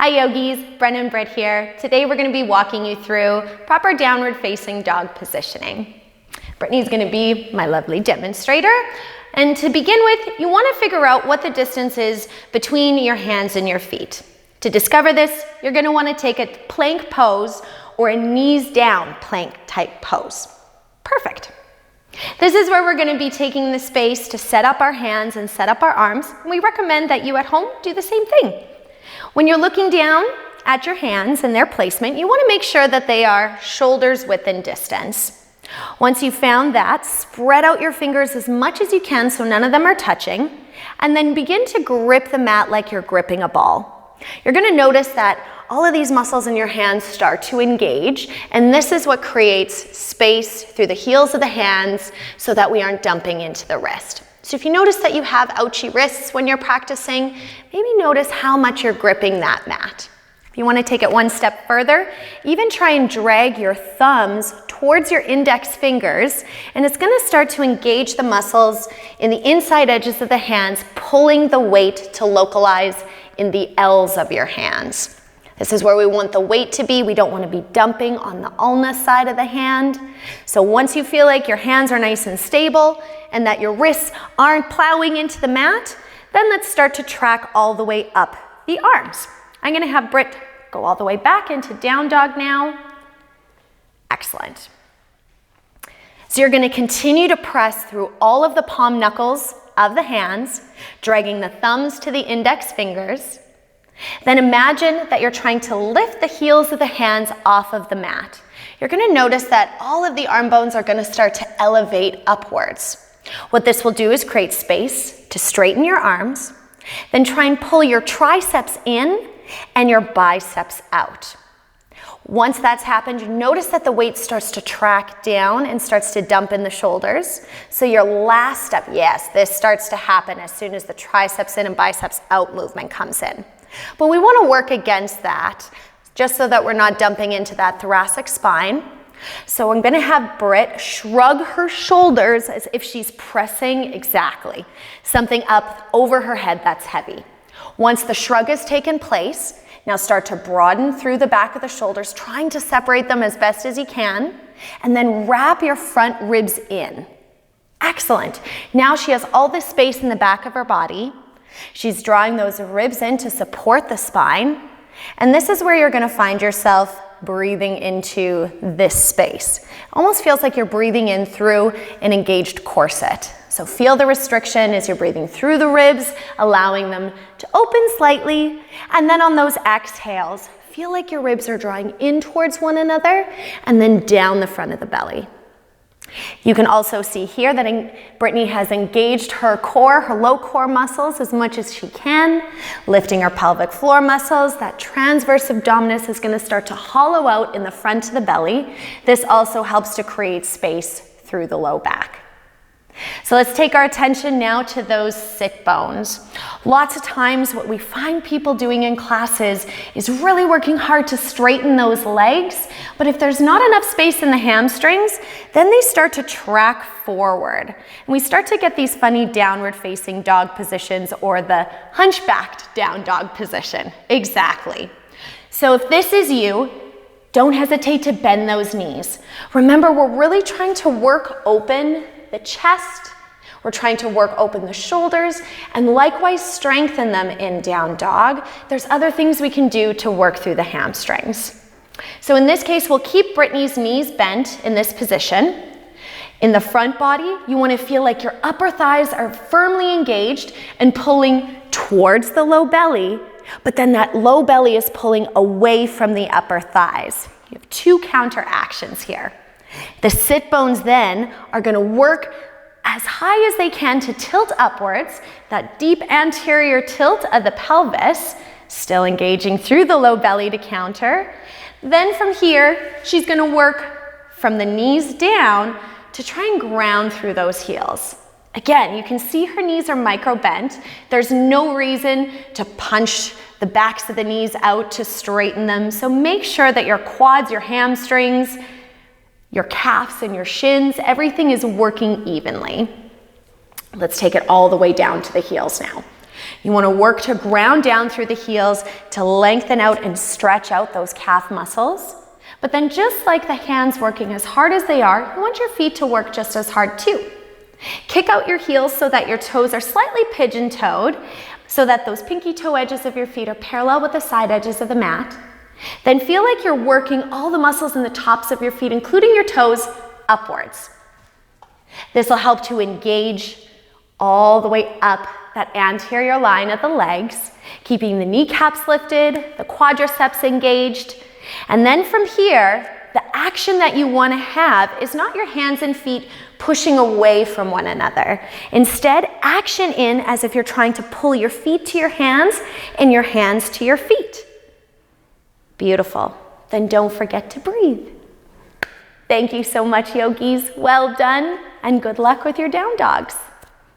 Hi yogis, Brenna and Brit here. Today we're going to be walking you through proper downward facing dog positioning. Brittany's going to be my lovely demonstrator. And to begin with, you want to figure out what the distance is between your hands and your feet. To discover this, you're going to want to take a plank pose or a knees down plank type pose. Perfect. This is where we're going to be taking the space to set up our hands and set up our arms. And we recommend that you at home do the same thing. When you're looking down at your hands and their placement, you want to make sure that they are shoulders width in distance. Once you've found that, spread out your fingers as much as you can so none of them are touching, and then begin to grip the mat like you're gripping a ball. You're going to notice that all of these muscles in your hands start to engage, and this is what creates space through the heels of the hands so that we aren't dumping into the wrist. So if you notice that you have ouchy wrists when you're practicing, maybe notice how much you're gripping that mat. If you want to take it one step further, even try and drag your thumbs towards your index fingers, and it's going to start to engage the muscles in the inside edges of the hands, pulling the weight to localize in the L's of your hands. This is where we want the weight to be. We don't want to be dumping on the ulna side of the hand. So once you feel like your hands are nice and stable and that your wrists aren't plowing into the mat, then let's start to track all the way up the arms. I'm going to have Brit go all the way back into down dog now. Excellent. So you're going to continue to press through all of the palm knuckles of the hands, dragging the thumbs to the index fingers. Then imagine that you're trying to lift the heels of the hands off of the mat. You're going to notice that all of the arm bones are going to start to elevate upwards. What this will do is create space to straighten your arms. Then try and pull your triceps in and your biceps out. Once that's happened, you notice that the weight starts to track down and starts to dump in the shoulders. So your last step, yes, this starts to happen as soon as the triceps in and biceps out movement comes in. But we want to work against that, just so that we're not dumping into that thoracic spine. So I'm going to have Brit shrug her shoulders as if she's pressing exactly something up over her head that's heavy. Once the shrug has taken place, now start to broaden through the back of the shoulders, trying to separate them as best as you can, and then wrap your front ribs in. Excellent. Now she has all this space in the back of her body. She's drawing those ribs in to support the spine. And this is where you're going to find yourself breathing into this space. Almost feels like you're breathing in through an engaged corset. So feel the restriction as you're breathing through the ribs, allowing them to open slightly. And then on those exhales, feel like your ribs are drawing in towards one another and then down the front of the belly. You can also see here that Brittany has engaged her core, her low core muscles as much as she can, lifting her pelvic floor muscles. That transverse abdominis is going to start to hollow out in the front of the belly. This also helps to create space through the low back. So let's take our attention now to those sit bones. Lots of times what we find people doing in classes is really working hard to straighten those legs, but if there's not enough space in the hamstrings, then they start to track forward. And we start to get these funny downward facing dog positions or the hunchbacked down dog position. Exactly. So if this is you, don't hesitate to bend those knees. Remember, we're really trying to work open the chest, we're trying to work open the shoulders, and likewise strengthen them in down dog. There's other things we can do to work through the hamstrings. So in this case, we'll keep Brittany's knees bent in this position. In the front body, you want to feel like your upper thighs are firmly engaged and pulling towards the low belly, but then that low belly is pulling away from the upper thighs. You have two counter actions here. The sit bones then are going to work as high as they can to tilt upwards, that deep anterior tilt of the pelvis, still engaging through the low belly to counter. Then from here, she's going to work from the knees down to try and ground through those heels. Again, you can see her knees are micro bent. There's no reason to punch the backs of the knees out to straighten them. So make sure that your quads, your hamstrings, your calves and your shins, everything is working evenly. Let's take it all the way down to the heels now. You want to work to ground down through the heels to lengthen out and stretch out those calf muscles. But then just like the hands working as hard as they are, you want your feet to work just as hard too. Kick out your heels so that your toes are slightly pigeon-toed, so that those pinky toe edges of your feet are parallel with the side edges of the mat. Then feel like you're working all the muscles in the tops of your feet, including your toes, upwards. This will help to engage all the way up that anterior line of the legs, keeping the kneecaps lifted, the quadriceps engaged. And then from here, the action that you want to have is not your hands and feet pushing away from one another. Instead, action in as if you're trying to pull your feet to your hands and your hands to your feet. Beautiful. Then don't forget to breathe. Thank you so much, yogis. Well done, and good luck with your down dogs.